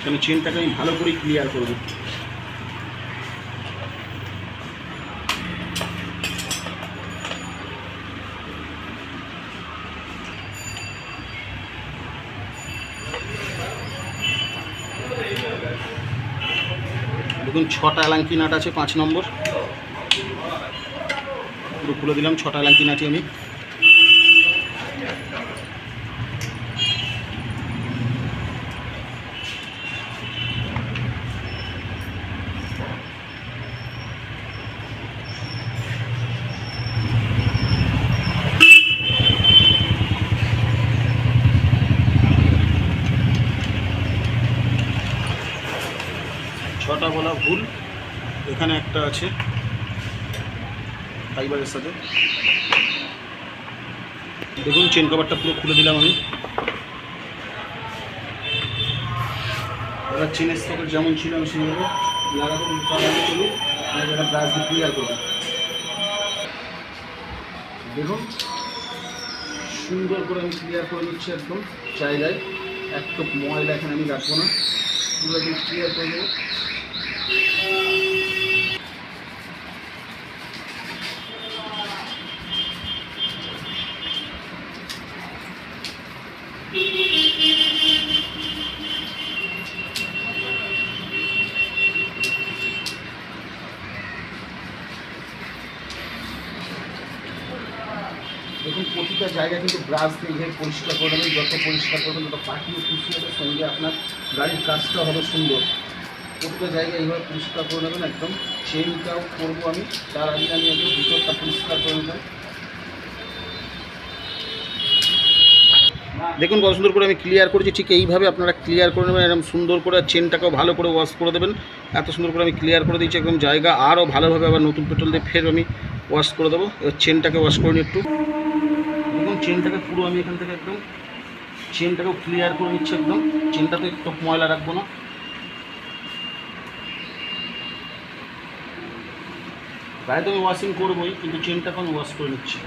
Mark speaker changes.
Speaker 1: কারণ চেনটাকে আমি ভালো করে ক্লিয়ার করব। দেখুন 6টা এলাঙ্কি নাট আছে 5 নম্বর, পুরো খুলে দিলাম। 6টা এলাঙ্কি নাটি আমি ছটা বলা ভুল, এখানে একটা আছে ফাইবারের সাথে। দেখুন চেন কভারটা পুরো খুলে দিলাম আমি। এবার চেনের সকেট যেমন ছিল আমি সেভাবে লাগাতে চলুন, এটা ব্রাশ দিয়ে ক্লিয়ার করবো। দেখুন সুন্দর করে আমি ক্লিয়ার করে নিচ্ছি একদম জায়গায়, একদম ময়লা এখানে আমি রাখবো না, পুরো একদম ক্লিয়ার করে দেবো। দেখুন প্রতিটা জায়গা কিন্তু ব্রাশ দিয়ে এইভাবে পরিষ্কার করে দেবেন, যত পরিষ্কার করবেন তত পাখিও খুশি হবে, সঙ্গে আপনার গাড়ির কাজটা হবে সুন্দর। প্রতিটা জায়গায় এইভাবে পরিষ্কার করে নেবেন একদম। চেনটাও করবো আমি, তার আগে আমি একদম ভিতরটা পরিষ্কার করে নেবেন। দেখুন কত সুন্দর করে আমি ক্লিয়ার করেছি, ঠিক এইভাবে আপনারা ক্লিয়ার করে নেবেন এরকম সুন্দর করে। চেনটাকেও ভালো করে ওয়াশ করে দেবেন, এত সুন্দর করে আমি ক্লিয়ার করে দিয়েছি একদম জায়গা। আরও ভালোভাবে আবার নতুন পেট্রোল দিয়ে ফের আমি ওয়াশ করে দেবো। এবার চেনটাকে ওয়াশ করে নিই একটু। দেখুন চেনটাকে পুরো আমি এখান থেকে একদম চেনটাকেও ক্লিয়ার করে নিচ্ছি একদম। চেনটাতে একটু ময়লা রাখবো না। গাড়ি তো আমি ওয়াশিং করবোই, কিন্তু চেনটাকে আমি ওয়াশ করে নিচ্ছি।